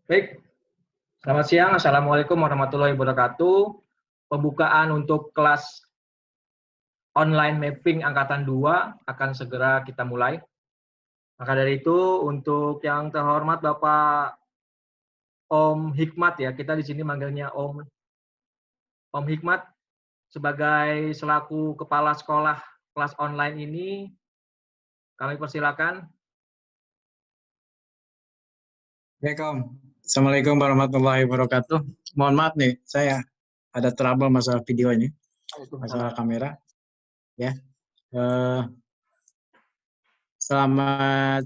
Baik, selamat siang. Assalamualaikum warahmatullahi wabarakatuh. Pembukaan untuk kelas online mapping angkatan 2 akan segera kita mulai. Maka dari itu, untuk yang terhormat Bapak Om Hikmat ya, kita di sini manggilnya Om Hikmat sebagai selaku kepala sekolah kelas online ini, kami persilakan. Baik, Om. Assalamualaikum warahmatullahi wabarakatuh. Mohon maaf nih, saya ada trouble masalah video ini, masalah kamera. Ya, selamat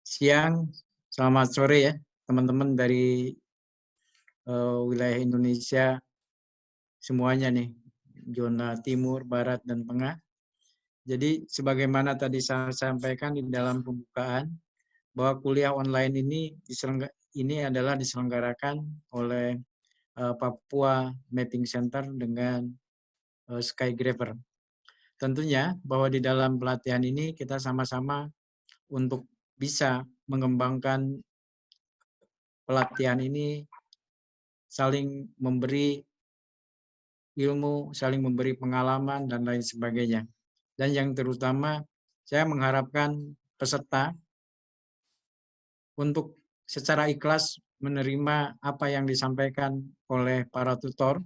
siang, selamat sore ya, teman-teman dari wilayah Indonesia semuanya nih, zona timur, barat, dan tengah. Jadi, sebagaimana tadi saya sampaikan di dalam pembukaan, bahwa kuliah online ini adalah diselenggarakan oleh Papua Mapping Center dengan Skygraver. Tentunya bahwa di dalam pelatihan ini kita sama-sama untuk bisa mengembangkan pelatihan ini, saling memberi ilmu, saling memberi pengalaman, dan lain sebagainya. Dan yang terutama, saya mengharapkan peserta untuk secara ikhlas menerima apa yang disampaikan oleh para tutor,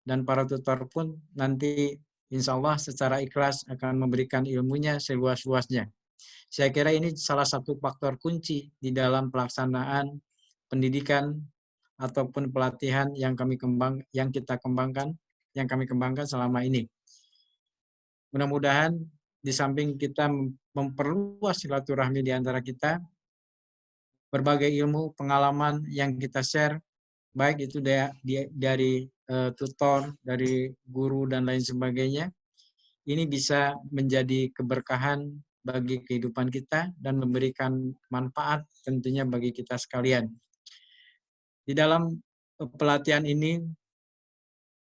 dan para tutor pun nanti insya Allah secara ikhlas akan memberikan ilmunya seluas-luasnya. Saya kira ini salah satu faktor kunci di dalam pelaksanaan pendidikan ataupun pelatihan yang kami kembangkan selama ini. Mudah-mudahan di samping kita memperluas silaturahmi di antara kita, berbagai ilmu, pengalaman yang kita share, baik itu dari tutor, dari guru, dan lain sebagainya, ini bisa menjadi keberkahan bagi kehidupan kita dan memberikan manfaat tentunya bagi kita sekalian. Di dalam pelatihan ini,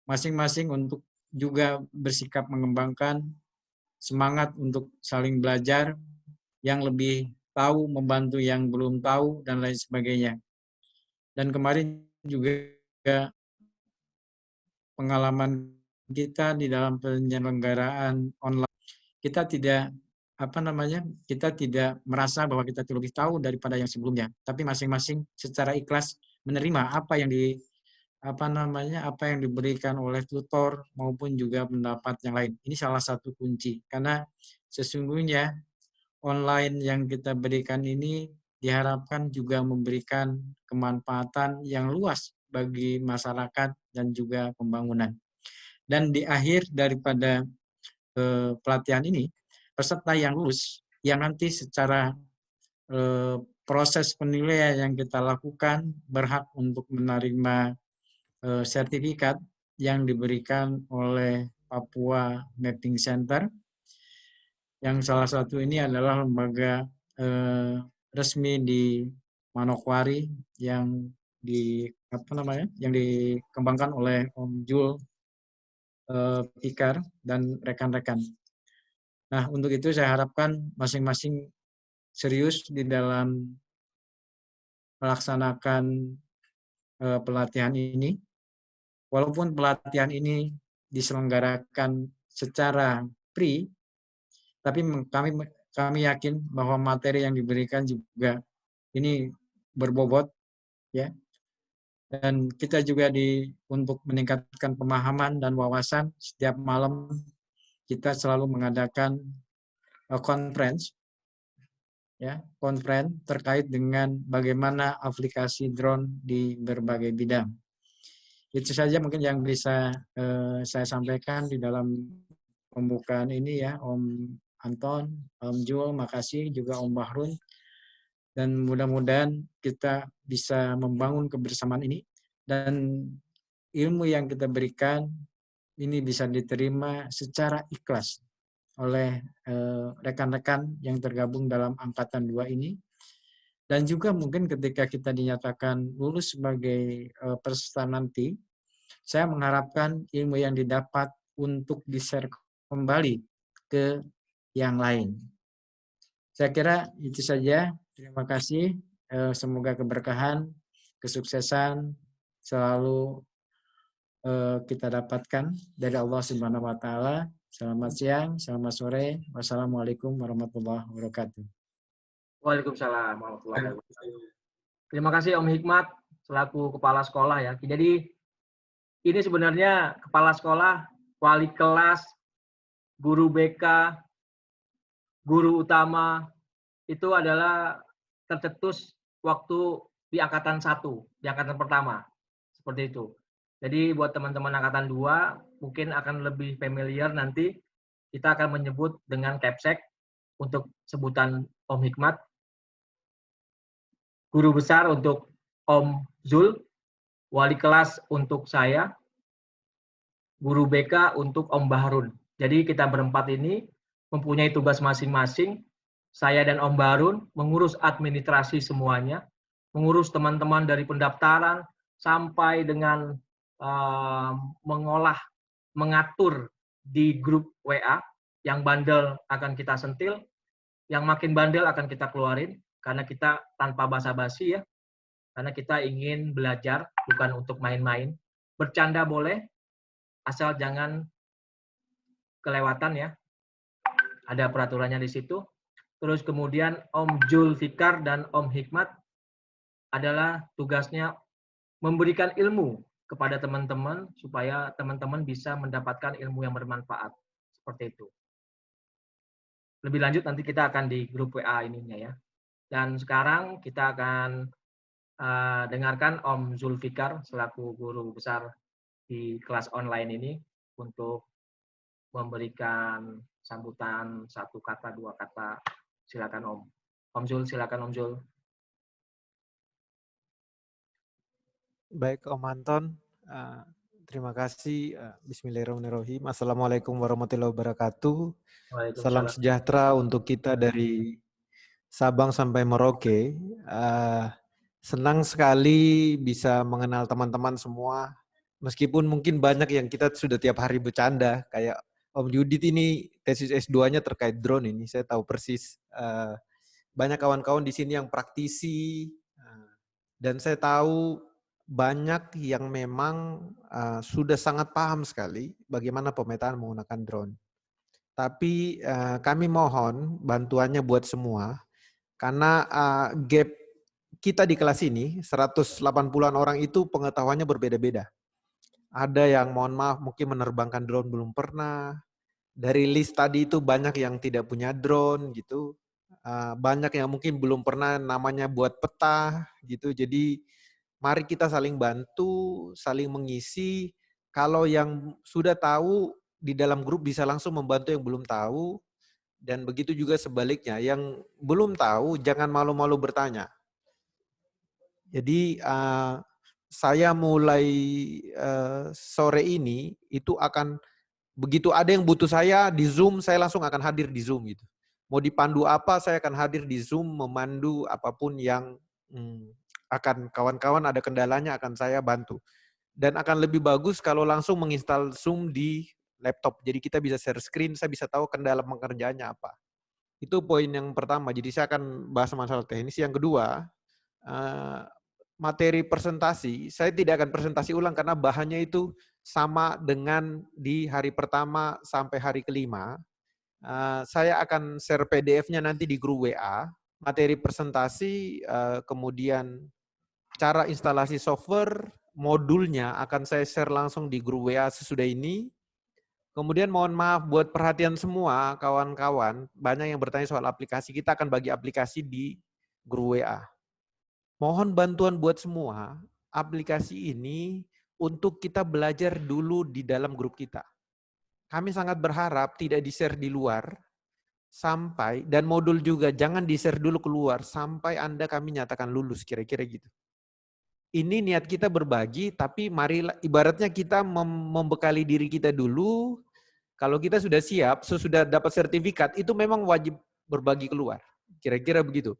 masing-masing untuk juga bersikap mengembangkan semangat untuk saling belajar, yang lebih tahu membantu yang belum tahu, dan lain sebagainya. Dan kemarin juga pengalaman kita di dalam penyelenggaraan online, kita tidak merasa bahwa kita lebih tahu daripada yang sebelumnya, tapi masing-masing secara ikhlas menerima apa yang diberikan oleh tutor maupun juga pendapat yang lain. Ini salah satu kunci, karena sesungguhnya online yang kita berikan ini diharapkan juga memberikan kemanfaatan yang luas bagi masyarakat dan juga pembangunan. Dan di akhir daripada pelatihan ini, peserta yang lulus, yang nanti secara proses penilaian yang kita lakukan berhak untuk menerima sertifikat yang diberikan oleh Papua Mapping Center, yang salah satu ini adalah lembaga resmi di Manokwari yang dikembangkan oleh Om Jul Pikar dan rekan-rekan. Nah, untuk itu saya harapkan masing-masing serius di dalam melaksanakan pelatihan ini. Walaupun pelatihan ini diselenggarakan secara free, tapi kami yakin bahwa materi yang diberikan juga ini berbobot, ya. Dan kita juga untuk meningkatkan pemahaman dan wawasan, setiap malam kita selalu mengadakan conference terkait dengan bagaimana aplikasi drone di berbagai bidang. Itu saja mungkin yang bisa saya sampaikan di dalam pembukaan ini ya, Om Anton, Om Jul, makasih, juga Om Bahrun. Dan mudah-mudahan kita bisa membangun kebersamaan ini, dan ilmu yang kita berikan ini bisa diterima secara ikhlas oleh rekan-rekan yang tergabung dalam angkatan 2 ini. Dan juga mungkin ketika kita dinyatakan lulus sebagai peserta nanti, saya mengharapkan ilmu yang didapat untuk di-share kembali ke yang lain. Saya kira itu saja. Terima kasih. Semoga keberkahan. kesuksesan selalu kita dapatkan dari Allah Subhanahu wa taala. Selamat siang, selamat sore. Wassalamualaikum warahmatullahi wabarakatuh. Waalaikumsalam warahmatullahi wabarakatuh. Terima kasih Om Hikmat selaku kepala sekolah ya. Jadi ini sebenarnya kepala sekolah, wali kelas, guru BK, guru utama itu adalah tercetus waktu di angkatan 1, di angkatan pertama. Seperti itu. Jadi buat teman-teman angkatan 2 mungkin akan lebih familiar nanti kita akan menyebut dengan Capsek untuk sebutan Om Hikmat. Guru besar untuk Om Zul, wali kelas untuk saya, guru BK untuk Om Bahrun. Jadi kita berempat ini mempunyai tugas masing-masing. Saya dan Om Bahrun mengurus administrasi semuanya, mengurus teman-teman dari pendaftaran sampai dengan mengatur di grup WA. Yang bandel akan kita sentil, yang makin bandel akan kita keluarin, karena kita tanpa basa-basi ya, karena kita ingin belajar, bukan untuk main-main. Bercanda boleh, asal jangan kelewatan ya. Ada peraturannya di situ. Terus kemudian Om Zulfikar dan Om Hikmat adalah tugasnya memberikan ilmu kepada teman-teman supaya teman-teman bisa mendapatkan ilmu yang bermanfaat. Seperti itu. Lebih lanjut nanti kita akan di grup WA ininya ya. Dan sekarang kita akan dengarkan Om Zulfikar selaku guru besar di kelas online ini untuk memberikan sambutan 1 kata, 2 kata. Silakan Om. Om Zul, silakan Om Zul. Baik Om Anton, terima kasih. Bismillahirrahmanirrahim. Assalamualaikum warahmatullahi wabarakatuh. Salam sejahtera untuk kita dari Sabang sampai Merauke. Senang sekali bisa mengenal teman-teman semua. Meskipun mungkin banyak yang kita sudah tiap hari bercanda. Kayak Om Yudit ini tesis S2-nya terkait drone ini. Saya tahu persis. Banyak kawan-kawan di sini yang praktisi. Dan saya tahu banyak yang memang sudah sangat paham sekali bagaimana pemetaan menggunakan drone. Tapi kami mohon bantuannya buat semua, karena gap kita di kelas ini, 180-an orang itu pengetahuannya berbeda-beda. Ada yang mohon maaf mungkin menerbangkan drone belum pernah. Dari list tadi itu banyak yang tidak punya drone gitu. Banyak yang mungkin belum pernah namanya buat peta gitu. Jadi mari kita saling bantu, saling mengisi. Kalau yang sudah tahu di dalam grup bisa langsung membantu yang belum tahu. Dan begitu juga sebaliknya, yang belum tahu jangan malu-malu bertanya. Jadi saya mulai sore ini itu akan, begitu ada yang butuh saya di Zoom, saya langsung akan hadir di Zoom gitu. Mau dipandu apa, saya akan hadir di Zoom, memandu apapun yang akan kawan-kawan ada kendalanya akan saya bantu. Dan akan lebih bagus kalau langsung menginstal Zoom di laptop. Jadi kita bisa share screen, saya bisa tahu kendala pengerjaannya apa. Itu poin yang pertama. Jadi saya akan bahas masalah teknis. Yang kedua, materi presentasi, saya tidak akan presentasi ulang karena bahannya itu sama dengan di hari pertama sampai hari kelima. Saya akan share PDF-nya nanti di grup WA. Materi presentasi, kemudian cara instalasi software, modulnya akan saya share langsung di grup WA sesudah ini. Kemudian mohon maaf buat perhatian semua kawan-kawan, banyak yang bertanya soal aplikasi, kita akan bagi aplikasi di grup WA. Mohon bantuan buat semua, aplikasi ini untuk kita belajar dulu di dalam grup kita. Kami sangat berharap tidak di-share di luar, sampai, dan modul juga jangan di-share dulu keluar, sampai Anda kami nyatakan lulus, kira-kira gitu. Ini niat kita berbagi, tapi mari ibaratnya kita membekali diri kita dulu. Kalau kita sudah siap, sesudah dapat sertifikat, itu memang wajib berbagi keluar. Kira-kira begitu.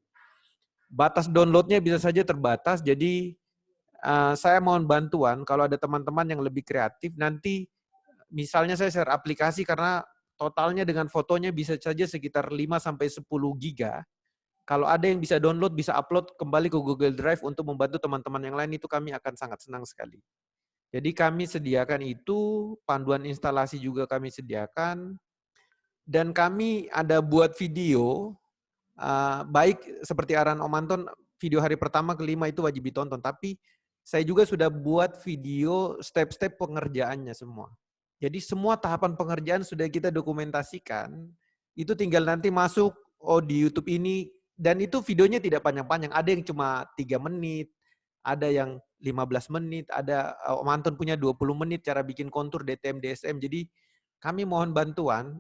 Batas downloadnya bisa saja terbatas, jadi saya mohon bantuan kalau ada teman-teman yang lebih kreatif, nanti misalnya saya share aplikasi karena totalnya dengan fotonya bisa saja sekitar 5-10 giga. Kalau ada yang bisa download, bisa upload kembali ke Google Drive untuk membantu teman-teman yang lain, itu kami akan sangat senang sekali. Jadi kami sediakan itu, panduan instalasi juga kami sediakan, dan kami ada buat video, baik seperti arahan Om Anton, video hari pertama ke-5 itu wajib ditonton, tapi saya juga sudah buat video step-step pengerjaannya semua. Jadi semua tahapan pengerjaan sudah kita dokumentasikan, itu tinggal nanti masuk, di YouTube ini, dan itu videonya tidak panjang-panjang, ada yang cuma 3 menit, ada yang 15 menit, ada Om Anton punya 20 menit cara bikin kontur DTM, DSM. Jadi kami mohon bantuan,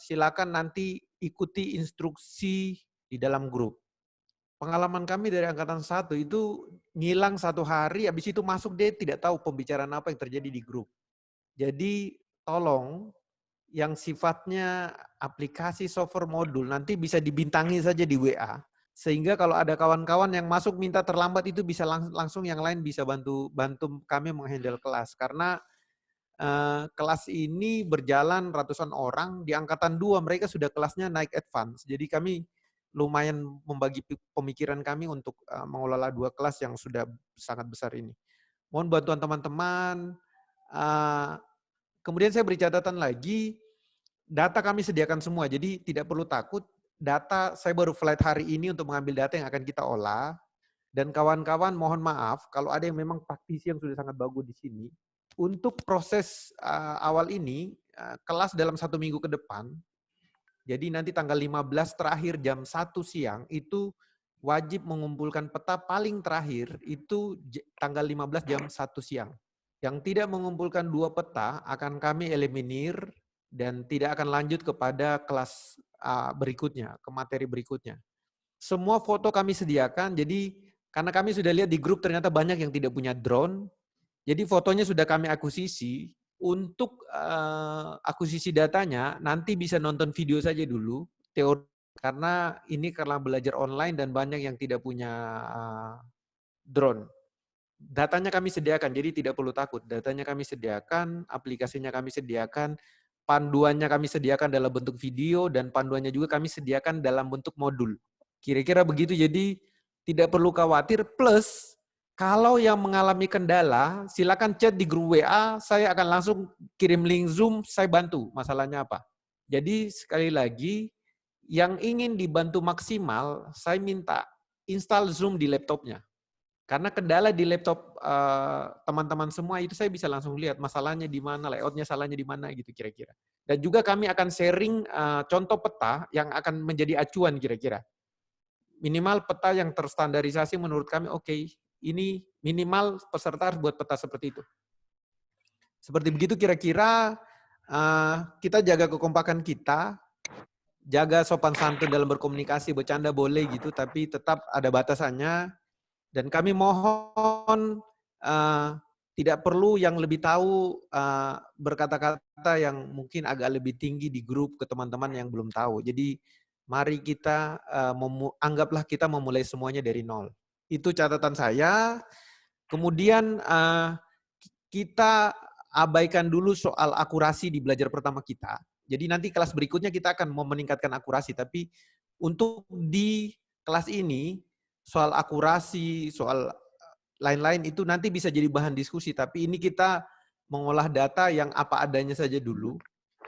silakan nanti ikuti instruksi di dalam grup. Pengalaman kami dari Angkatan 1 itu ngilang 1 hari, habis itu masuk dia tidak tahu pembicaraan apa yang terjadi di grup. Jadi tolong yang sifatnya aplikasi software modul nanti bisa dibintangi saja di WA, sehingga kalau ada kawan-kawan yang masuk minta terlambat itu bisa langsung yang lain bisa bantu kami menghandle kelas, karena kelas ini berjalan ratusan orang, di Angkatan 2 mereka sudah kelasnya naik advance, jadi kami lumayan membagi pemikiran kami untuk mengelola 2 kelas yang sudah sangat besar ini. Mohon bantuan teman-teman. Kemudian saya beri catatan lagi, data kami sediakan semua, jadi tidak perlu takut. Data saya baru flight hari ini untuk mengambil data yang akan kita olah. Dan kawan-kawan mohon maaf kalau ada yang memang praktisi yang sudah sangat bagus di sini. Untuk proses awal ini, kelas dalam 1 minggu ke depan, jadi nanti tanggal 15 terakhir jam 1 siang, itu wajib mengumpulkan peta paling terakhir, itu tanggal 15 jam 1 siang. Yang tidak mengumpulkan 2 peta akan kami eliminir dan tidak akan lanjut kepada kelas berikutnya, ke materi berikutnya. Semua foto kami sediakan, jadi karena kami sudah lihat di grup ternyata banyak yang tidak punya drone, jadi fotonya sudah kami akuisisi. Untuk akuisisi datanya, nanti bisa nonton video saja dulu, teori, karena ini karena belajar online dan banyak yang tidak punya drone. Datanya kami sediakan, jadi tidak perlu takut. Datanya kami sediakan, aplikasinya kami sediakan, panduannya kami sediakan dalam bentuk video, dan panduannya juga kami sediakan dalam bentuk modul. Kira-kira begitu, jadi tidak perlu khawatir. Plus, kalau yang mengalami kendala, silakan chat di grup WA, saya akan langsung kirim link Zoom, saya bantu masalahnya apa. Jadi sekali lagi, yang ingin dibantu maksimal, saya minta install Zoom di laptopnya. Karena kendala di laptop teman-teman semua itu saya bisa langsung lihat masalahnya di mana, layoutnya salahnya di mana gitu kira-kira. Dan juga kami akan sharing contoh peta yang akan menjadi acuan kira-kira. Minimal peta yang terstandarisasi menurut kami oke, ini minimal peserta harus buat peta seperti itu. Seperti begitu kira-kira kita jaga kekompakan kita, jaga sopan santun dalam berkomunikasi, bercanda boleh gitu, tapi tetap ada batasannya. Dan kami mohon tidak perlu yang lebih tahu berkata-kata yang mungkin agak lebih tinggi di grup ke teman-teman yang belum tahu. Jadi mari kita anggaplah kita memulai semuanya dari nol. Itu catatan saya. Kemudian kita abaikan dulu soal akurasi di belajar pertama kita. Jadi nanti kelas berikutnya kita akan mau meningkatkan akurasi. Tapi untuk di kelas ini, soal akurasi, soal lain-lain itu nanti bisa jadi bahan diskusi. Tapi ini kita mengolah data yang apa adanya saja dulu.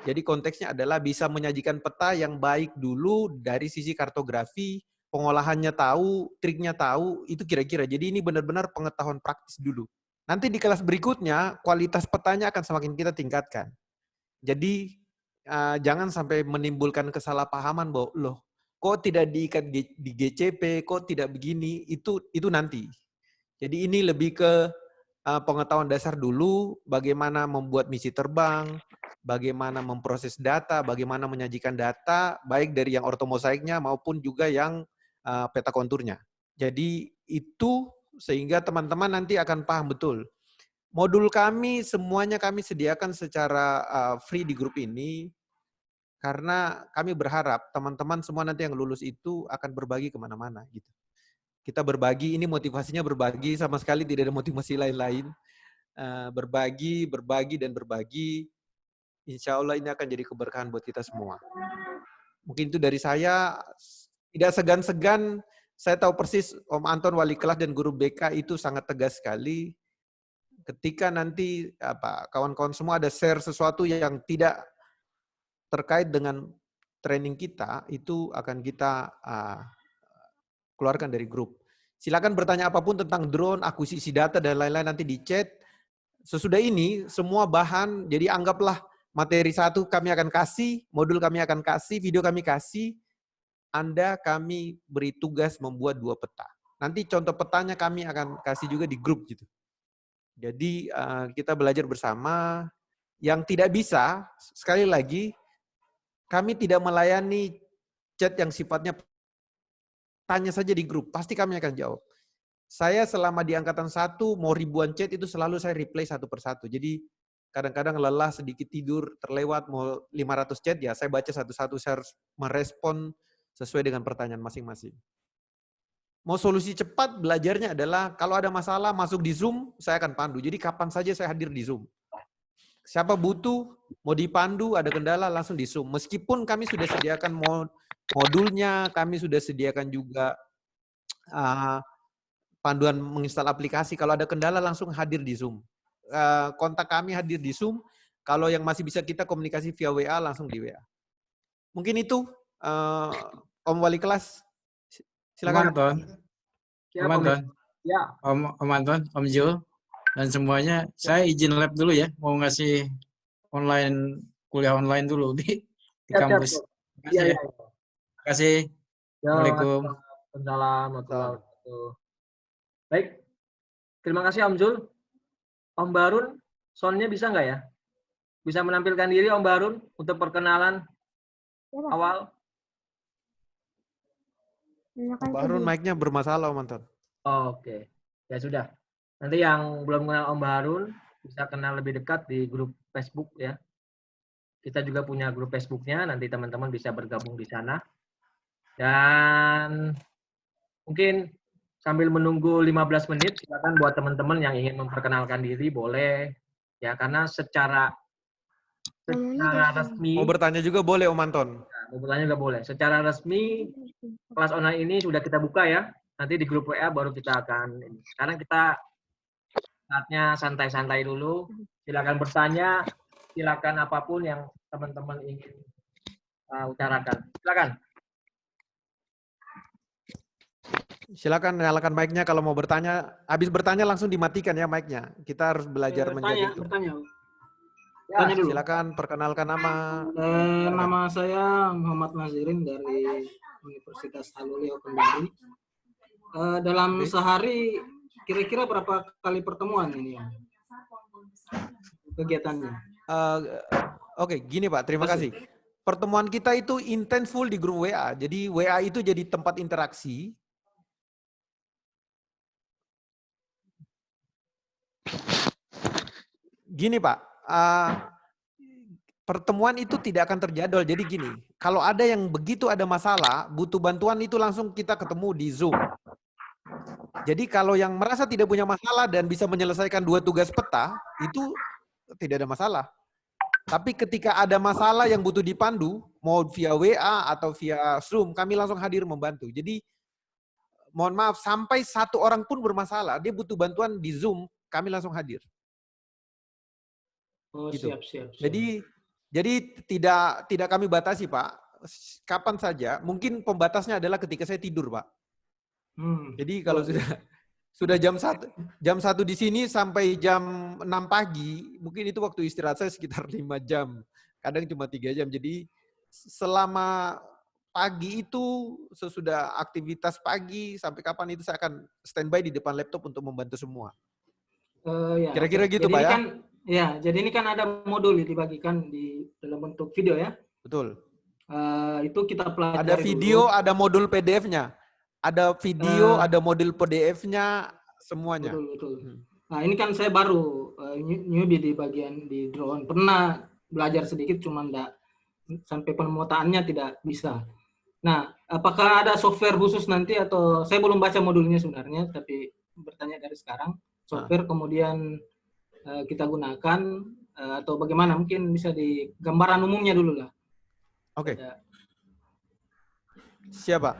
Jadi konteksnya adalah bisa menyajikan peta yang baik dulu dari sisi kartografi, pengolahannya tahu, triknya tahu, itu kira-kira. Jadi ini benar-benar pengetahuan praktis dulu. Nanti di kelas berikutnya, kualitas petanya akan semakin kita tingkatkan. Jadi jangan sampai menimbulkan kesalahpahaman bahwa loh, kok tidak diikat di GCP, kok tidak begini, itu nanti. Jadi ini lebih ke pengetahuan dasar dulu, bagaimana membuat misi terbang, bagaimana memproses data, bagaimana menyajikan data, baik dari yang ortomosaiknya maupun juga yang peta konturnya. Jadi itu sehingga teman-teman nanti akan paham betul. Modul kami semuanya kami sediakan secara free di grup ini, karena kami berharap teman-teman semua nanti yang lulus itu akan berbagi kemana-mana gitu. Kita berbagi, ini motivasinya berbagi, sama sekali tidak ada motivasi lain-lain. Berbagi, dan berbagi. Insya Allah ini akan jadi keberkahan buat kita semua. Mungkin itu dari saya. tidak segan-segan. Saya tahu persis Om Anton wali kelas dan guru BK itu sangat tegas sekali. Ketika nanti kawan-kawan semua ada share sesuatu yang tidak terkait dengan training kita, itu akan kita keluarkan dari grup. Silakan bertanya apapun tentang drone, akuisisi data, dan lain-lain nanti di chat. Sesudah ini, semua bahan, jadi anggaplah materi 1 kami akan kasih, modul kami akan kasih, video kami kasih, kami beri tugas membuat 2 peta. Nanti contoh petanya kami akan kasih juga di grup gitu. Jadi kita belajar bersama. Yang tidak bisa, sekali lagi, kami tidak melayani chat yang sifatnya tanya saja di grup, pasti kami akan jawab. Saya selama di angkatan 1, mau ribuan chat itu selalu saya reply satu persatu. Jadi kadang-kadang lelah, sedikit tidur, terlewat, mau 500 chat, ya saya baca satu-satu, saya harus merespon sesuai dengan pertanyaan masing-masing. Mau solusi cepat, belajarnya adalah kalau ada masalah masuk di Zoom, saya akan pandu. Jadi kapan saja saya hadir di Zoom. Siapa butuh, mau dipandu, ada kendala, langsung di Zoom. Meskipun kami sudah sediakan modulnya, kami sudah sediakan juga panduan menginstal aplikasi. Kalau ada kendala, langsung hadir di Zoom. Kontak kami hadir di Zoom. Kalau yang masih bisa kita komunikasi via WA, langsung di WA. Mungkin itu, Om Wali Kelas. Silakan. Om Anton, Ya. Om Anton, Om Jul, dan semuanya. Saya izin lab dulu ya, mau ngasih kuliah online dulu di kampus. Terima kasih ya. Terima kasih. Assalamualaikum. Waalaikumsalam. Baik, terima kasih Om Jul. Om Barun, soundnya bisa nggak ya? Bisa menampilkan diri Om Barun untuk perkenalan awal? Om Barun mic-nya bermasalah Om Anton. Oke, ya sudah. Nanti yang belum kenal Om Barun bisa kenal lebih dekat di grup Facebook ya. Kita juga punya grup Facebooknya, nanti teman-teman bisa bergabung di sana. Dan mungkin sambil menunggu 15 menit, silakan buat teman-teman yang ingin memperkenalkan diri boleh ya, karena secara resmi. Mau bertanya juga boleh Om Anton. Mau bertanya juga boleh. Secara resmi kelas online ini sudah kita buka ya. Nanti di grup WA baru kita akan ini. Sekarang kita saatnya santai-santai dulu. Silakan bertanya, silakan apapun yang teman-teman ingin utarakan. Silakan. Silakan nyalakan mic-nya kalau mau bertanya. Habis bertanya langsung dimatikan ya mic-nya. Kita harus belajar menjaga itu. Bertanya. Ya, silakan perkenalkan nama. Nama saya Muhammad Nazirin dari Universitas Haluleo Kendari. Dalam sehari kira-kira berapa kali pertemuan ini ya? Kegiatannya? Oke, gini Pak, terima kasih. Pertemuan kita itu intens full di grup WA. Jadi WA itu jadi tempat interaksi. Gini Pak. Pertemuan itu tidak akan terjadwal. Jadi gini, kalau ada yang begitu ada masalah, butuh bantuan itu langsung kita ketemu di Zoom. Jadi kalau yang merasa tidak punya masalah dan bisa menyelesaikan 2 tugas peta, itu tidak ada masalah. Tapi ketika ada masalah yang butuh dipandu, mau via WA atau via Zoom, kami langsung hadir membantu. Jadi mohon maaf, sampai 1 orang pun bermasalah, dia butuh bantuan di Zoom, kami langsung hadir. Oh, gitu. Siap. Jadi tidak kami batasi Pak. Kapan saja. Mungkin pembatasnya adalah ketika saya tidur Pak. Jadi kalau sudah jam 1 di sini sampai jam 6 pagi, mungkin itu waktu istirahat saya sekitar 5 jam. Kadang cuma 3 jam. Jadi selama pagi itu sesudah aktivitas pagi sampai kapan itu saya akan standby di depan laptop untuk membantu semua. Kira-kira gitu Pak ya? Jadi ini kan ada modul dibagikan di dalam bentuk video ya. Betul. Itu kita pelajari. Ada video, dulu. Ada modul PDF-nya. Ada video, ada modul PDF-nya, semuanya. Betul. Nah ini kan saya baru newbie di bagian di drone. Pernah belajar sedikit, cuma enggak sampai pememuataannya tidak bisa. Nah, apakah ada software khusus nanti atau saya belum baca modulnya sebenarnya, tapi bertanya dari sekarang. Software kemudian kita gunakan atau bagaimana, mungkin bisa di gambaran umumnya dulu lah. Oke. Siapa?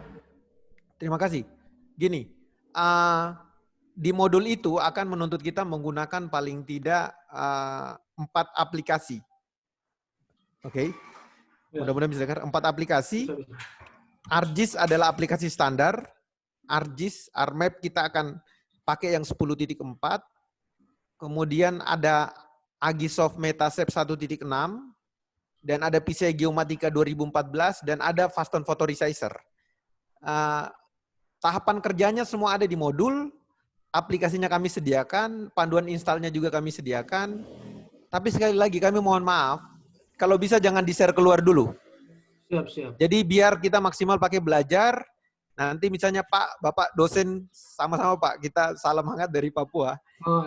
terima kasih. Gini, di modul itu akan menuntut kita menggunakan paling tidak 4 aplikasi. Oke, mudah-mudahan bisa dengar. 4 aplikasi. ArcGIS adalah aplikasi standar. ArcGIS, ArcMap kita akan pakai yang 10.4. Kemudian ada Agisoft Metashape 1.6. Dan ada PCI Geomatica 2014. Dan ada Faston Photo Resizer. Tahapan kerjanya semua ada di modul. Aplikasinya kami sediakan. Panduan installnya juga kami sediakan. Tapi sekali lagi kami mohon maaf. Kalau bisa jangan di-share keluar dulu. Siap. Jadi biar kita maksimal pakai belajar. Nanti misalnya Pak, Bapak dosen sama-sama Pak, kita salam hangat dari Papua.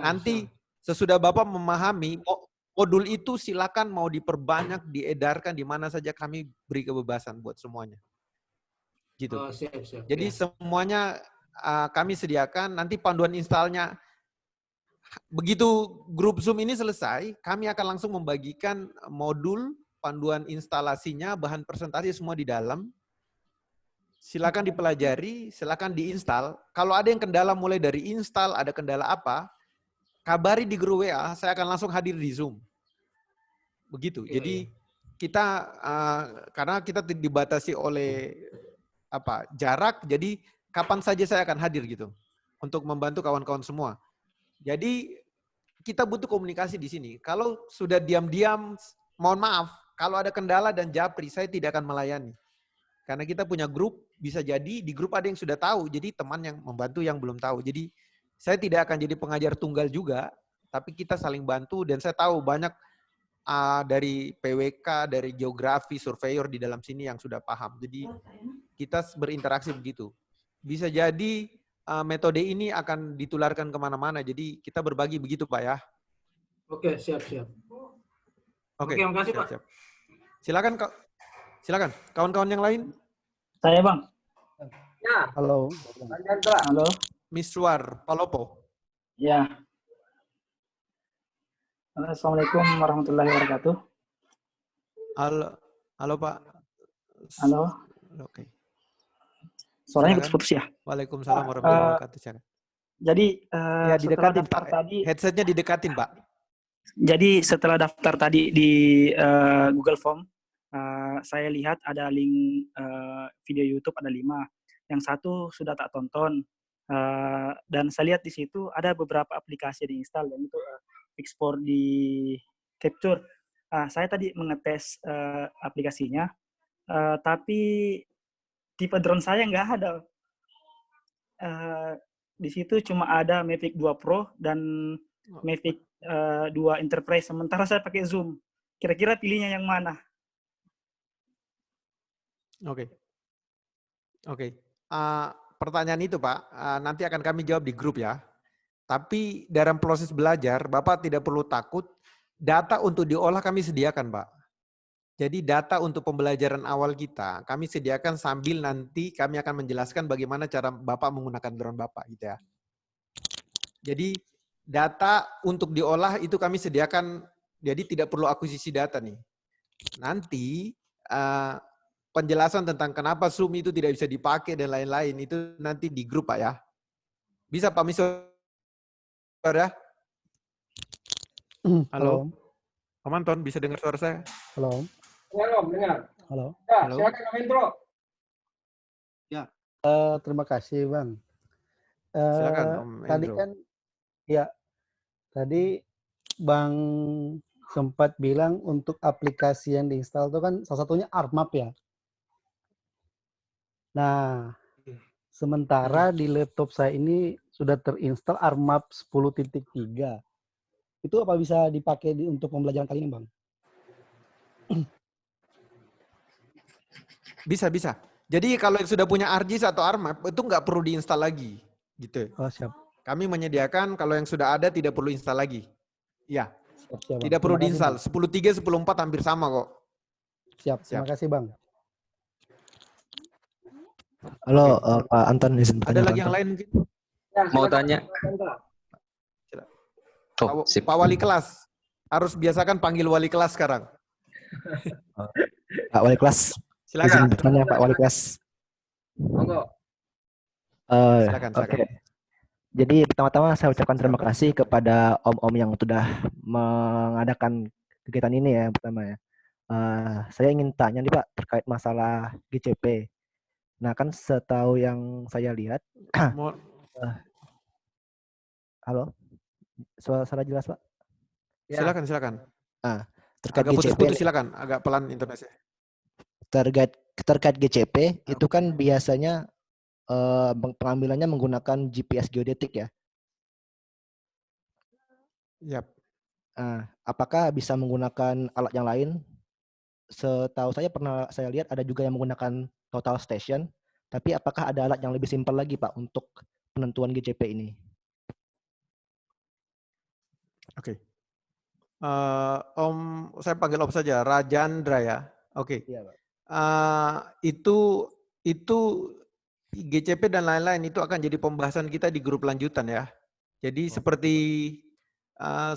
Nanti sesudah Bapak memahami modul itu silakan mau diperbanyak, diedarkan di mana saja, kami beri kebebasan buat semuanya. Gitu. Siap. Jadi semuanya kami sediakan. Nanti panduan installnya. Begitu grup Zoom ini selesai, kami akan langsung membagikan modul, panduan instalasinya, bahan presentasi semua di dalam. Silakan dipelajari, silakan diinstal. Kalau ada yang kendala mulai dari install, ada kendala apa, kabari di grup WA, saya akan langsung hadir di Zoom. Begitu. Jadi kita, karena kita dibatasi oleh jarak, jadi kapan saja saya akan hadir gitu, untuk membantu kawan-kawan semua. Jadi kita butuh komunikasi di sini. Kalau sudah diam-diam, mohon maaf, kalau ada kendala dan japri, saya tidak akan melayani. Karena kita punya grup, bisa jadi di grup ada yang sudah tahu, jadi teman yang membantu yang belum tahu. Jadi saya tidak akan jadi pengajar tunggal juga, tapi kita saling bantu, dan saya tahu banyak dari PWK, dari geografi, surveyor di dalam sini yang sudah paham. Jadi kita berinteraksi begitu. Bisa jadi metode ini akan ditularkan kemana-mana. Jadi kita berbagi begitu Pak ya. Oke, siap. Oke, terima kasih Pak. Siap. Silakan. Kawan-kawan yang lain. Saya Bang. Ya. Halo. Halo. Miswar Palopo. Ya. Assalamualaikum warahmatullahi wabarakatuh. Halo Pak. Halo. Oke. Suaranya putus ya? Waalaikumsalam warahmatullahi wabarakatuh. Jadi ya, setelah daftar Pak. tadi, Headsetnya didekatin Pak. Jadi setelah daftar tadi di Google Form, saya lihat ada link video YouTube ada 5. Yang satu sudah tak tonton, dan saya lihat di situ ada beberapa aplikasi diinstal, dan itu export di Capture. Saya tadi mengetes aplikasinya, tapi tipe drone saya nggak ada. Di situ cuma ada Mavic 2 Pro dan Mavic 2 Enterprise. Sementara saya pakai Zoom. Kira-kira pilihnya yang mana? Oke. Pertanyaan itu Pak, nanti akan kami jawab di grup ya. Tapi dalam proses belajar, Bapak tidak perlu takut. Data untuk diolah kami sediakan Pak. Jadi data untuk pembelajaran awal kita, kami sediakan sambil nanti kami akan menjelaskan bagaimana cara Bapak menggunakan drone Bapak gitu ya. Jadi data untuk diolah itu kami sediakan, jadi tidak perlu akuisisi data nih. Nanti penjelasan tentang kenapa Zoom itu tidak bisa dipakai dan lain-lain itu nanti di grup Pak ya. Bisa Pak Miswar ya? Halo. Om Anton, bisa dengar suara saya? Halo. Dengar. Halo. Ya, Halo. silakan Om Intro. Ya. Terima kasih Bang. Silakan Om Tadi Endro. kan, ya, tadi Bang sempat bilang untuk aplikasi yang diinstal itu kan salah satunya ArcMap ya. Nah, sementara di laptop saya ini sudah terinstall ArcMap 10.3. Itu apa bisa dipakai untuk pembelajaran kali ini, Bang? Bisa. Jadi kalau yang sudah punya ArcGIS atau ArcMap itu nggak perlu diinstal lagi, gitu. Oh, siap. Kami menyediakan kalau yang sudah ada tidak perlu install lagi. Ya, Siap, tidak perlu diinstal. 10.3, 10.4 hampir sama kok. Siap. Terima kasih, Bang. Halo, Pak Anton, izin Ada bertanya. lagi yang lain mungkin? Ya, Mau silakan. tanya. Oh, sip. Pak Wali kelas. Harus biasakan panggil wali kelas sekarang. Pak Wali kelas, izin Silakan. bertanya Pak Wali kelas. Monggo. Silakan. Oke. Jadi pertama-tama saya ucapkan terima kasih kepada om-om yang sudah mengadakan kegiatan ini ya yang pertama ya. Saya ingin tanya nih Pak terkait masalah GCP. Nah kan setahu yang saya lihat, halo, suara jelas Pak? Silakan. Terkait Agak GCP, putus-putus silakan, agak pelan internetnya. terkait GCP itu kan biasanya pengambilannya menggunakan GPS geodetik ya. Yap. Apakah bisa menggunakan alat yang lain? Setahu saya pernah saya lihat ada juga yang menggunakan total station. Tapi apakah ada alat yang lebih simpel lagi Pak untuk penentuan GCP ini? Oke. Om, saya panggil Om saja, Rajandra ya. Oke. Iya, Pak. Itu GCP dan lain-lain itu akan jadi pembahasan kita di grup lanjutan ya. Jadi seperti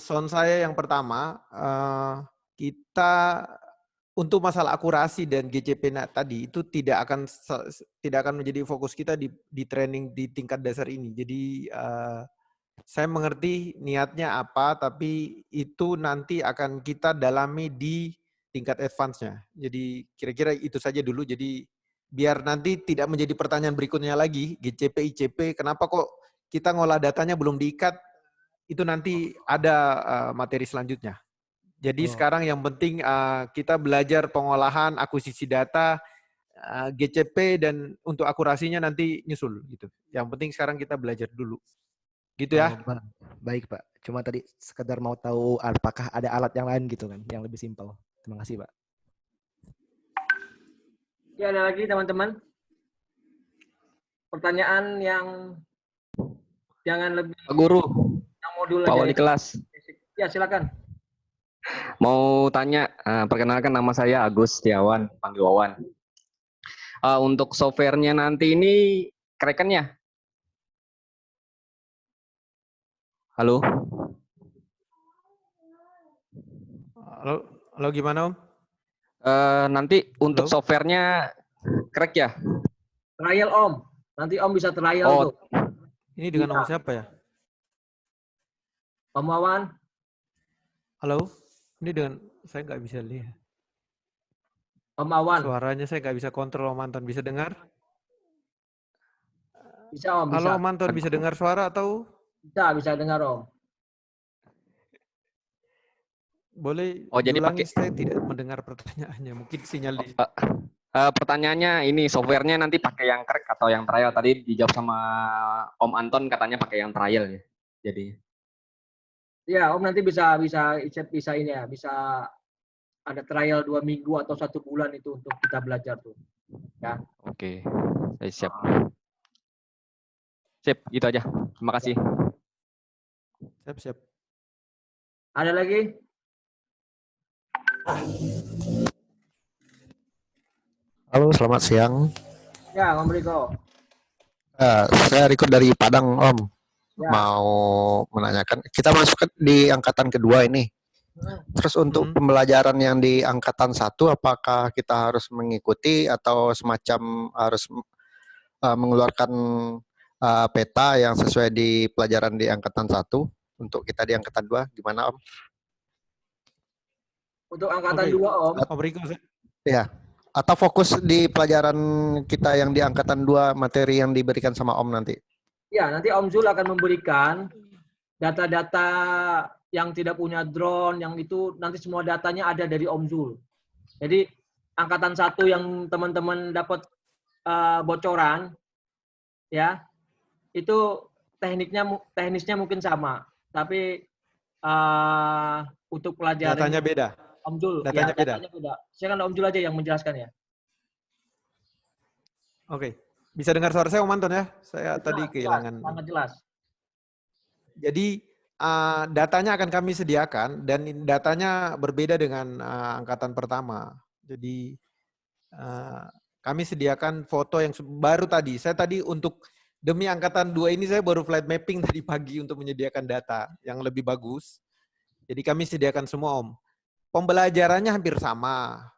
sound saya yang pertama, kita untuk masalah akurasi dan GCP tadi itu tidak akan menjadi fokus kita di training di tingkat dasar ini. Jadi saya mengerti niatnya apa, tapi itu nanti akan kita dalami di tingkat advance-nya. Jadi kira-kira itu saja dulu. Jadi biar nanti tidak menjadi pertanyaan berikutnya lagi, GCP, ICP, kenapa kok kita ngolah datanya belum diikat, itu nanti ada materi selanjutnya. Jadi sekarang yang penting kita belajar pengolahan, akuisisi data, GCP, dan untuk akurasinya nanti nyusul gitu. Yang penting sekarang kita belajar dulu. Gitu ya. Baik Pak. Cuma tadi sekedar mau tahu apakah ada alat yang lain gitu kan, yang lebih simpel. Terima kasih Pak. Ya, ada lagi teman-teman? Pertanyaan yang jangan lebih Pak Guru, yang modul Pak aja Wali ya. kelas. Ya, silakan. Mau tanya, perkenalkan nama saya Agus Setiawan, panggil Wawan. Untuk softwarenya nanti ini Kraken-nya? Halo? Halo gimana Om? Nanti untuk softwarenya Crack ya? Trial Om. Nanti Om bisa trial tuh. Ini dengan nomor siapa ya? Om Wawan. Halo? Ini dengan, saya nggak bisa lihat. Om Wawan. Suaranya saya nggak bisa kontrol, Om Anton. Bisa dengar? Bisa Om, bisa. Halo Om Anton, bisa dengar suara atau? Bisa dengar Om. Boleh jadi diulangi, pakai... saya tidak mendengar pertanyaannya. Mungkin sinyal di... pertanyaannya ini softwarenya nanti pakai yang Crack atau yang trial? Tadi dijawab sama Om Anton katanya pakai yang trial ya. Jadi ya Om nanti bisa ini ya, bisa ada trial 2 minggu atau 1 bulan itu untuk kita belajar tuh. Ya. Oke, saya siap. Sip, gitu aja. Terima kasih. Siap. Ada lagi? Halo, selamat siang. Ya, Om Riko. Saya Riko dari Padang, Om. Ya. Mau menanyakan, kita masuk di angkatan kedua ini. Terus untuk pembelajaran yang di angkatan 1, apakah kita harus mengikuti atau semacam harus mengeluarkan peta yang sesuai di pelajaran di angkatan 1? Untuk kita di angkatan 2, gimana Om? Untuk angkatan 2 Om. Om Riko. Ya. Atau fokus di pelajaran kita yang di angkatan 2, materi yang diberikan sama Om nanti? Ya, nanti Om Zul akan memberikan data-data yang tidak punya drone, yang itu nanti semua datanya ada dari Om Zul. Jadi angkatan 1 yang teman-teman dapat bocoran, ya itu teknisnya mungkin sama, tapi untuk pelajaran datanya beda. Om Zul, datanya beda. Silakan Om Zul aja yang menjelaskan ya. Oke, bisa dengar suara saya Om Anton ya? Saya tadi kehilangan. Sangat jelas. Jadi datanya akan kami sediakan dan datanya berbeda dengan angkatan pertama. Jadi kami sediakan foto yang baru tadi. Saya tadi untuk demi angkatan 2 ini saya baru flight mapping tadi pagi untuk menyediakan data yang lebih bagus. Jadi kami sediakan semua Om. Pembelajarannya hampir sama.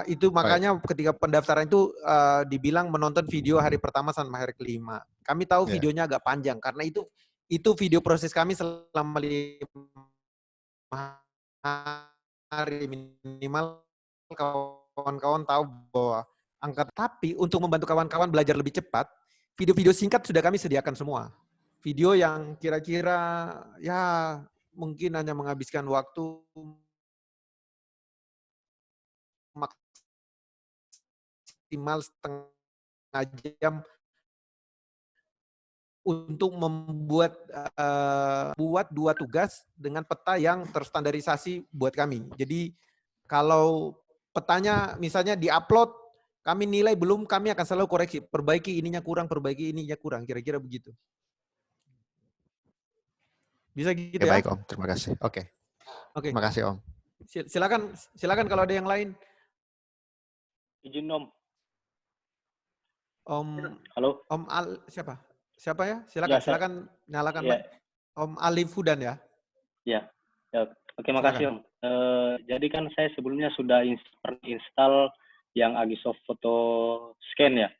Itu makanya ketika pendaftaran itu dibilang menonton video hari pertama sampai hari kelima. Kami tahu videonya agak panjang karena itu video proses kami selama 5 hari minimal. Kawan-kawan tahu bahwa tapi untuk membantu kawan-kawan belajar lebih cepat, video-video singkat sudah kami sediakan semua. Video yang kira-kira ya mungkin hanya menghabiskan waktu maksimal setengah jam untuk membuat buat 2 tugas dengan peta yang terstandarisasi buat kami. Jadi kalau petanya misalnya diupload, kami nilai belum, kami akan selalu koreksi, perbaiki ininya kurang, kira-kira begitu. Bisa gitu ya? Baik Om, terima kasih. Oke. Terima kasih Om. Silakan kalau ada yang lain. Izin Om. Halo. Siapa? Siapa ya? Silakan nyalakan. Ya. Om Alif Hudan ya? Ya. Oke, makasih Om. Jadi kan saya sebelumnya sudah install yang Agisoft Photo Scan ya.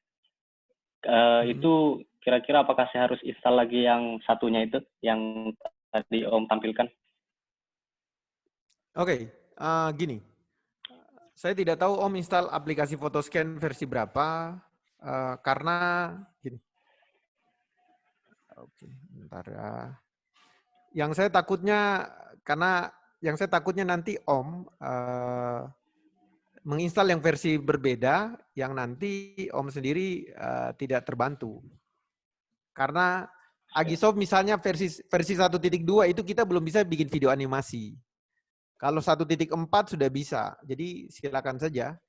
Itu kira-kira apakah saya harus install lagi yang satunya itu, yang tadi Om tampilkan? Oke, gini. Saya tidak tahu Om install aplikasi Photoscan versi berapa, karena gini. Oke, bentar ya. Yang saya takutnya nanti Om menginstal yang versi berbeda, yang nanti Om sendiri tidak terbantu. Karena Agisoft misalnya versi 1.2 itu kita belum bisa bikin video animasi. Kalau 1.4 sudah bisa, jadi silakan saja.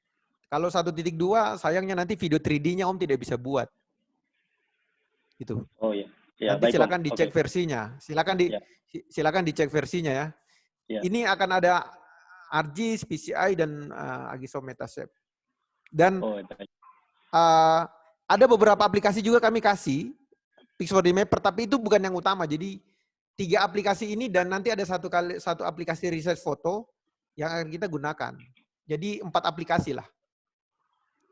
Kalau 1.2 sayangnya nanti video 3D-nya Om tidak bisa buat. Itu. Oh iya. Ya, nanti silakan dicek versinya. Silakan dicek versinya ya. Ya. Ini akan ada ArcGIS, PCI dan Agisoft Metashape. Dan ada beberapa aplikasi juga kami kasih Pix4D Mapper, tapi itu bukan yang utama. Jadi 3 aplikasi ini dan nanti ada satu aplikasi research foto yang akan kita gunakan. Jadi 4 aplikasi lah.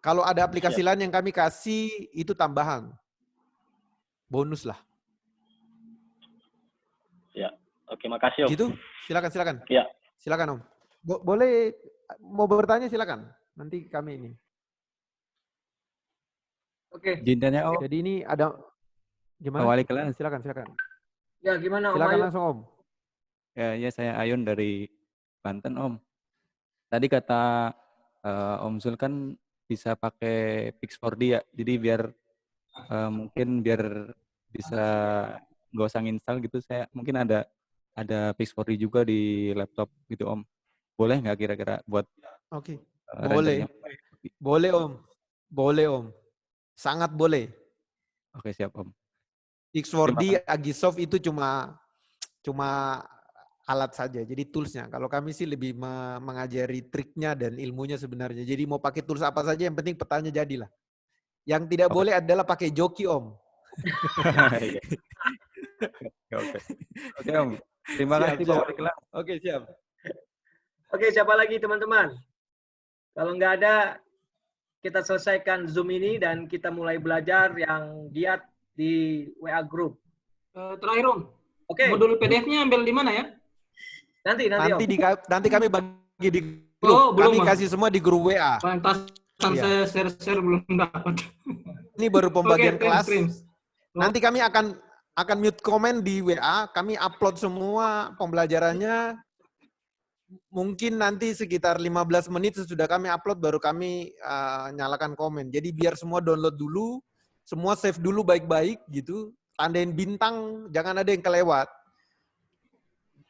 Kalau ada aplikasi lain yang kami kasih itu tambahan. Bonus lah. Ya, oke, makasih Om. Gitu? Silakan. Ya. Silakan Om. Boleh mau bertanya silakan. Nanti kami ini. Oke. Jindannya Om. Jadi ini ada gimana? Wali kelas. Silakan. Ya, gimana Om? Silakan langsung Om. Ya, saya Ayun dari Banten Om. Tadi kata Om Zul kan bisa pakai Pix4D ya. Jadi biar mungkin biar bisa nggak usah nginstal gitu, saya mungkin ada Pix4D juga di laptop gitu Om. Boleh nggak kira-kira buat? Oke. Boleh Om. Sangat boleh. Oke, siap Om. Pix4D, Agisoft itu cuma alat saja, jadi toolsnya. Kalau kami sih lebih mengajari triknya dan ilmunya sebenarnya. Jadi mau pakai tools apa saja, yang penting petanya jadilah. Yang tidak boleh adalah pakai joki Om. Oke Om. Terima kasih Pak Wali kelas. Oke, siap. Oke, siapa lagi teman-teman? Kalau nggak ada, kita selesaikan Zoom ini dan kita mulai belajar yang giat di WA Group. Terakhir Om. Oke. Modul PDF-nya ambil di mana ya? Nanti Om. Nanti kami bagi di grup. Kami kasih semua di grup WA. Pantasan saya share belum dapat. Ini baru pembagian kelas. Nanti kami akan mute komen di WA. Kami upload semua pembelajarannya. Mungkin nanti sekitar 15 menit sesudah kami upload baru kami nyalakan komen. Jadi biar semua download dulu, semua save dulu baik-baik gitu. Tandain bintang, jangan ada yang kelewat.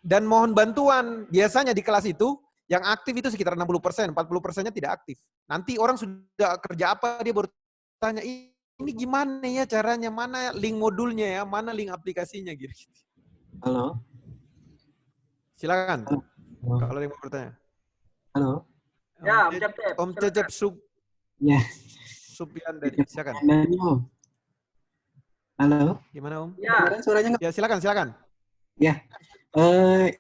Dan mohon bantuan, biasanya di kelas itu yang aktif itu sekitar 60%, 40%-nya tidak aktif. Nanti orang sudah kerja apa, dia baru tanya, ini gimana ya caranya, mana link modulnya ya, mana link aplikasinya gitu. Halo. Silakan. Halo. Kalau ada yang mau bertanya. Halo. Ya, Om Cecep Ya. Supian dari, silakan. Halo. Gimana Om? Ya. Suaranya nggak? Ya, silakan. Ya.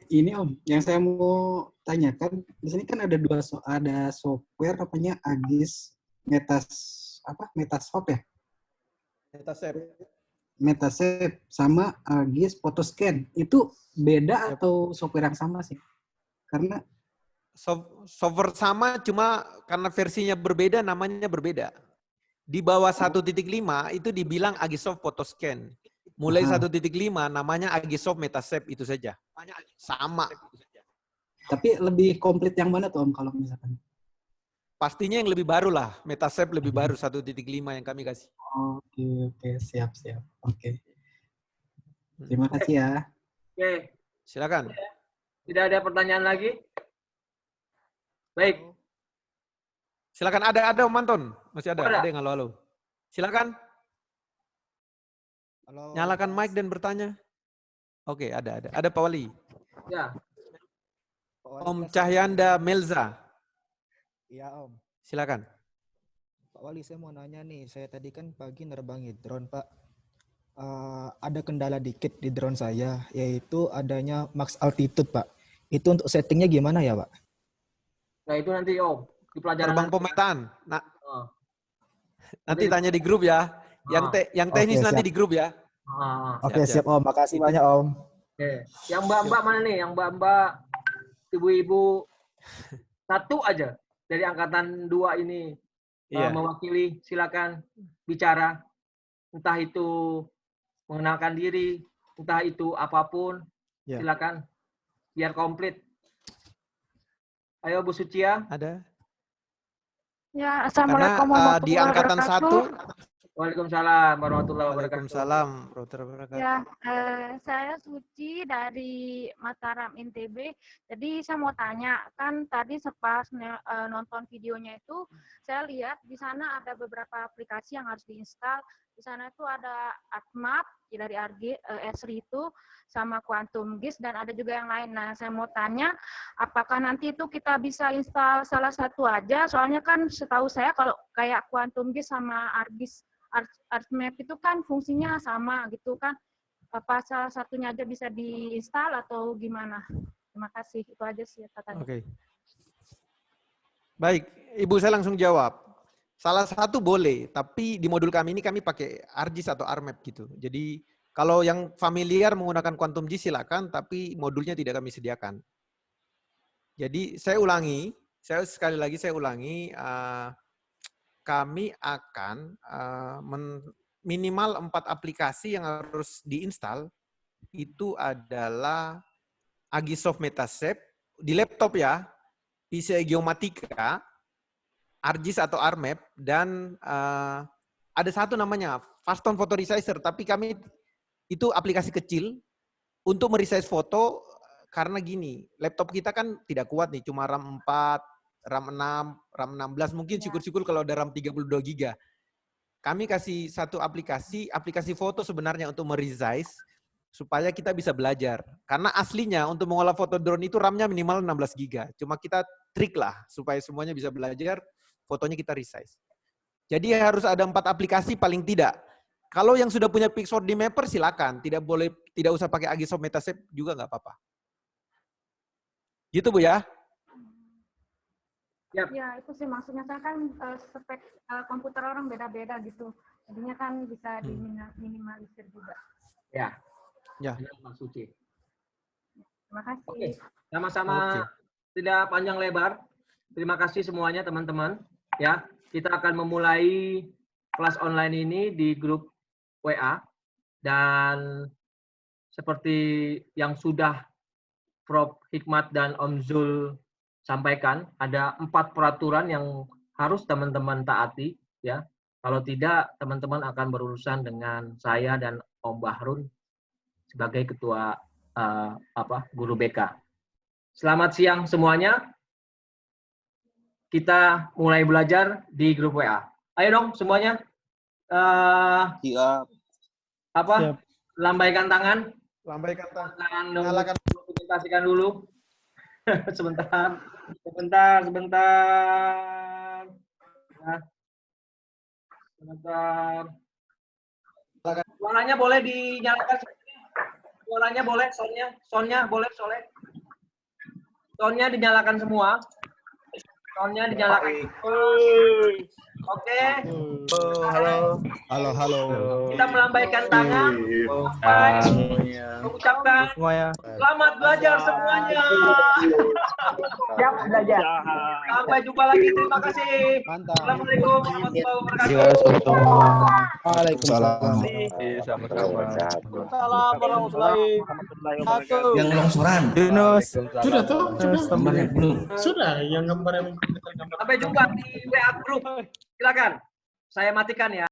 Ini Om, yang saya mau tanyakan di sini kan ada software namanya Agis Metascope ya? Metascape sama Agis Photoscan. Itu beda atau software yang sama sih? Karena software sama, cuma karena versinya berbeda, namanya berbeda. Di bawah 1.5 itu dibilang Agisoft Photoscan. Mulai 1.5 namanya Agisoft Metascape, itu saja. Sama. Tapi lebih komplit yang mana tuh Om kalau misalkan? Pastinya yang lebih baru lah. Metascape lebih baru 1.5 yang kami kasih. Oke, siap. Oke. Terima kasih ya. Oke. Silakan. Tidak ada pertanyaan lagi? Baik. Silakan, ada Om Anton. Masih ada yang halo-halo. Silakan. Halo, nyalakan mic dan bertanya. Oke, ada. Ada Pak Wali. Ya. Om Cahyanda Melza. Iya Om. Silakan. Pak Wali, saya mau nanya nih. Saya tadi kan pagi nerbangin drone Pak. Ada kendala dikit di drone saya, yaitu adanya max altitude Pak. Itu untuk settingnya gimana ya Pak? Nah itu nanti Om. Di pelajaran terbang pemetaan. Nah, nanti tanya di grup ya. Yang teknis nanti di grup ya. Oke, siap Om. Makasih banyak Om. Oke. Yang mbak-mbak mana nih? Yang mbak-mbak, ibu-ibu satu aja dari angkatan 2 ini mewakili, silakan bicara. Entah itu mengenalkan diri, entah itu apapun, silakan. Biar komplit. Ayo Bu Sucia. Ada. Ya, Assalamualaikum warahmatullahi di angkatan wabarakatuh. 1. Waalaikumsalam warahmatullahi wabarakatuh. Waalaikumsalam warahmatullahi wabarakatuh. Ya, saya Suci dari Mataram NTB. Jadi saya mau tanya, kan tadi pas nonton videonya itu, saya lihat di sana ada beberapa aplikasi yang harus diinstal. Di sana itu ada ArtMap dari Esri itu, sama Quantum GIS, dan ada juga yang lain. Nah, saya mau tanya, apakah nanti itu kita bisa install salah satu aja? Soalnya kan setahu saya kalau kayak Quantum GIS sama ArtMap itu kan fungsinya sama gitu kan. Apa salah satunya aja bisa diinstal atau gimana? Terima kasih. Itu aja sih katanya. Oke. Baik, Ibu saya langsung jawab. Salah satu boleh, tapi di modul kami ini kami pakai ArcGIS atau ArcMap gitu. Jadi kalau yang familiar menggunakan Quantum GIS silakan, tapi modulnya tidak kami sediakan. Jadi saya ulangi, sekali lagi saya ulangi, kami akan minimal 4 aplikasi yang harus diinstal. Itu adalah Agisoft Metascape di laptop ya, PCI Geomatica, ArcGIS atau ArcMap, dan ada satu namanya Faston Photo Resizer, tapi kami itu aplikasi kecil untuk meresize foto karena gini, laptop kita kan tidak kuat nih, cuma RAM 4, RAM 6, RAM 16, mungkin syukur-syukur kalau ada RAM 32 GB. Kami kasih satu aplikasi foto sebenarnya untuk meresize supaya kita bisa belajar. Karena aslinya untuk mengolah foto drone itu RAM-nya minimal 16 GB. Cuma kita trik lah supaya semuanya bisa belajar, fotonya kita resize. Jadi harus ada 4 aplikasi paling tidak. Kalau yang sudah punya Pixel 4D Mapper silakan, tidak usah pakai Agisoft Metascape juga nggak apa-apa. Gitu Bu ya. Ya, itu sih maksudnya saya kan spek komputer orang beda-beda gitu. Jadinya kan bisa diminimalisir juga. Ya. Ya. Mas Suci. Terima kasih. Oke. Sama-sama tidak panjang lebar. Terima kasih semuanya teman-teman. Ya, kita akan memulai kelas online ini di grup WA, dan seperti yang sudah Prof. Hikmat dan Om Zul sampaikan, ada 4 peraturan yang harus teman-teman taati, ya. Kalau tidak, teman-teman akan berurusan dengan saya dan Om Bahrun sebagai ketua guru BK. Selamat siang semuanya. Kita mulai belajar di grup WA. Ayo dong semuanya. Siap. Siap. Lambaikan tangan. Lambaikan tangan. Nyalakan. Presentasikan dulu. Sebentar. Nah. Sebentar. Suaranya boleh dinyalakan. Suaranya boleh, soundnya boleh, soundnya dinyalakan semua. Soundnya dinyalakan. Oke. Halo. Kita melambaikan tangan. Mengucapkan selamat belajar semuanya. Siap belajar. Sampai jumpa lagi. Terima kasih. Assalamualaikum warahmatullahi wabarakatuh. Waalaikumsalam. Salam warahmatullahi wabarakatuh. Yang longsoran. Yunus. Sudah tuh. Gambarnya belum. Sudah, yang gambar yang Sampai jumpa di WA group. Silakan. Saya matikan ya.